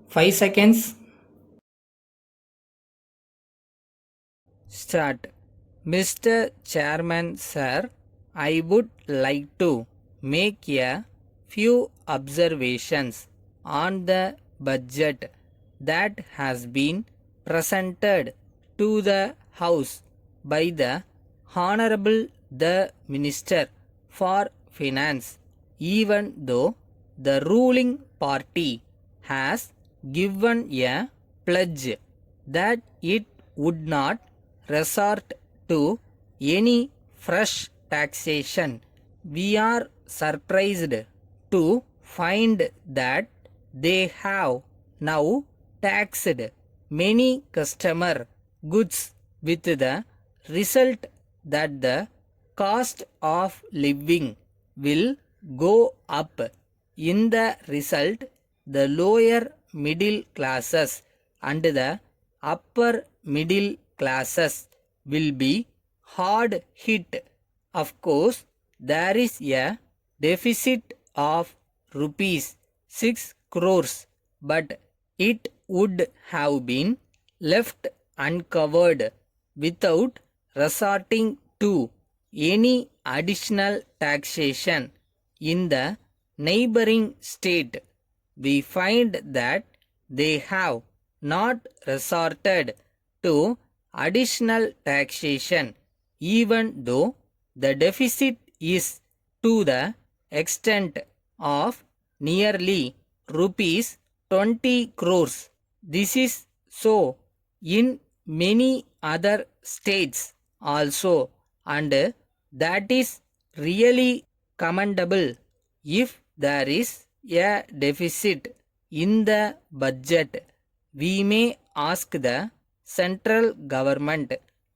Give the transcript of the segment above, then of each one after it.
5 seconds. Start. Mr. Chairman, sir, I would like to make a few observations on the budget that has been presented to the House by the Honorable the Minister for Finance, even though the ruling party has given a pledge that it would not resort to any fresh taxation. We are surprised to find that they have now taxed many customer goods with the result that the cost of living will go up. In the result, the lower middle classes and the upper middle classes will be hard hit. Of course, there is a deficit of rupees 6 crores, but it would have been left uncovered without resorting to any additional taxation. In the neighboring state, we find that they have not resorted to additional taxation, even though the deficit is to the extent of nearly rupees 20 crores. This is so in many other states also, and that is really commendable. If there is a deficit in the budget, we may ask the central government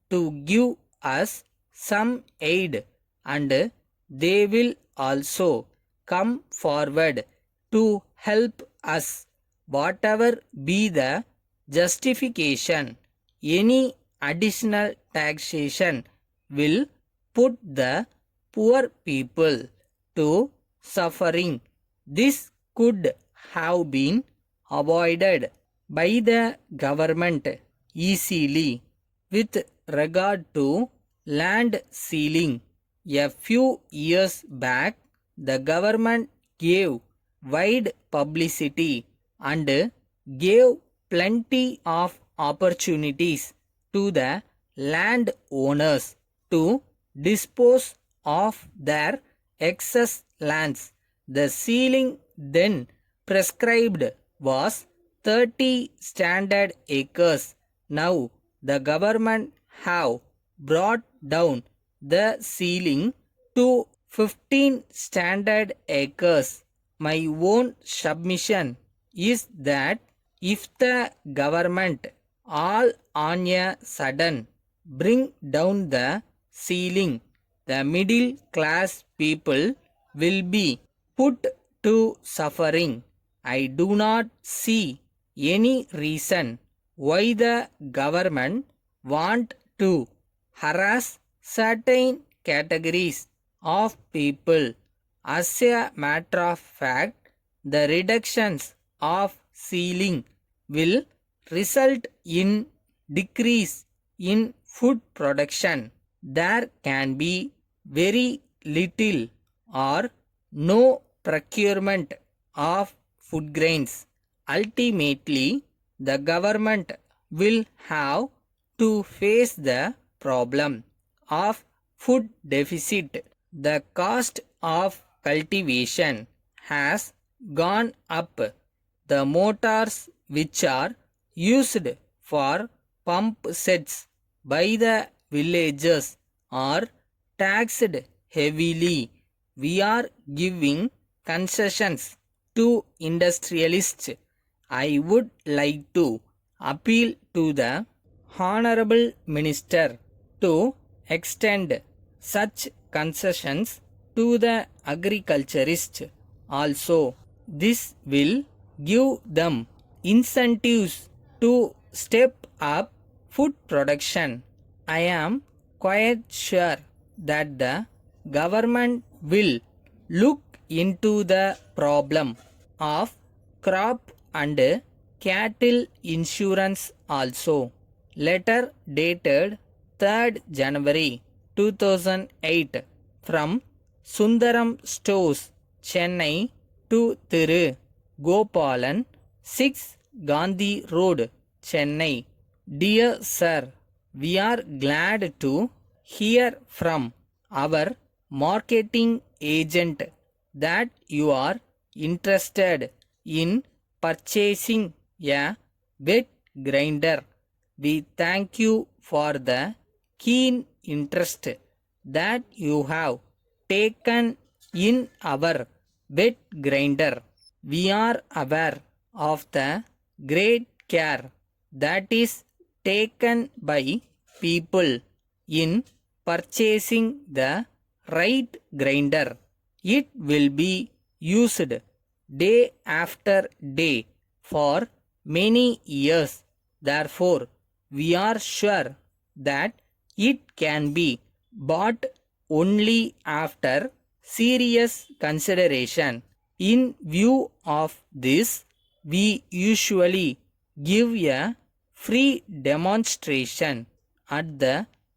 to give us some aid, and they will also come forward to help us. Whatever be the justification, any additional taxation will put the poor people to suffering. This could have been avoided by the government easily. With regard to land ceiling, a few years back, the government gave wide publicity and gave plenty of opportunities to the landowners to dispose of their excess lands. The ceiling then prescribed was 30 standard acres. Now the government have brought down the ceiling to 15 standard acres. My own submission is that if the government all on a sudden bring down the ceiling, the middle class people will be put to suffering. I do not see any reason why the government want to harass certain categories of people. As a matter of fact, the reductions of ceiling will result in decrease in food production. There can be very little or no procurement of food grains. Ultimately, the government will have to face the problem of food deficit. The cost of cultivation has gone up. The motors which are used for pump sets by the villagers are taxed heavily. We are giving concessions to industrialists. I would like to appeal to the Honorable Minister to extend such concessions to the agriculturists also. This will give them incentives to step up food production. I am quite sure that the government will look into the problem of crop and cattle insurance also. Letter dated 3rd January 2008 from Sundaram Stores, Chennai to Thiru Gopalan, 6 Gandhi Road, Chennai. Dear Sir, we are glad to hear from our marketing agent that you are interested in purchasing a wet grinder. We thank you for the keen interest that you have taken in our wet grinder. We are aware of the great care that is taken by people in purchasing the right grinder. It will be used day after day for many years. Therefore, we are sure that it can be bought only after serious consideration. In view of this, we usually give a free demonstration at the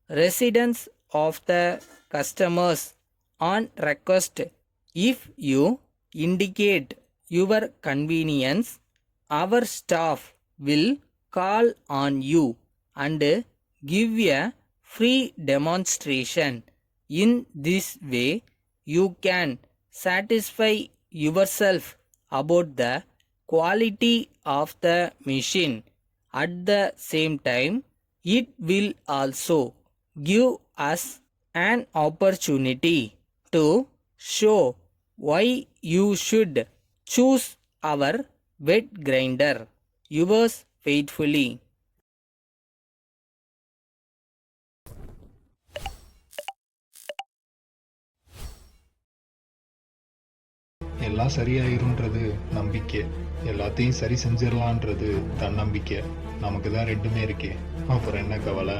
residence of the customers on request. If you indicate your convenience, our staff will call on you and give a free demonstration. In this way, you can satisfy yourself about the quality of the machine. At the same time, it will also give us an opportunity to show why you should choose our wet grinder. Yours faithfully. எல்லாம் சரியாயிருன்றது நம்பிக்கை, எல்லாத்தையும் சரி செஞ்சிடலான்றது தன்னம்பிக்கை. நமக்கு தான் ரெண்டுமே இருக்கே, அப்புறம் என்ன கவலை?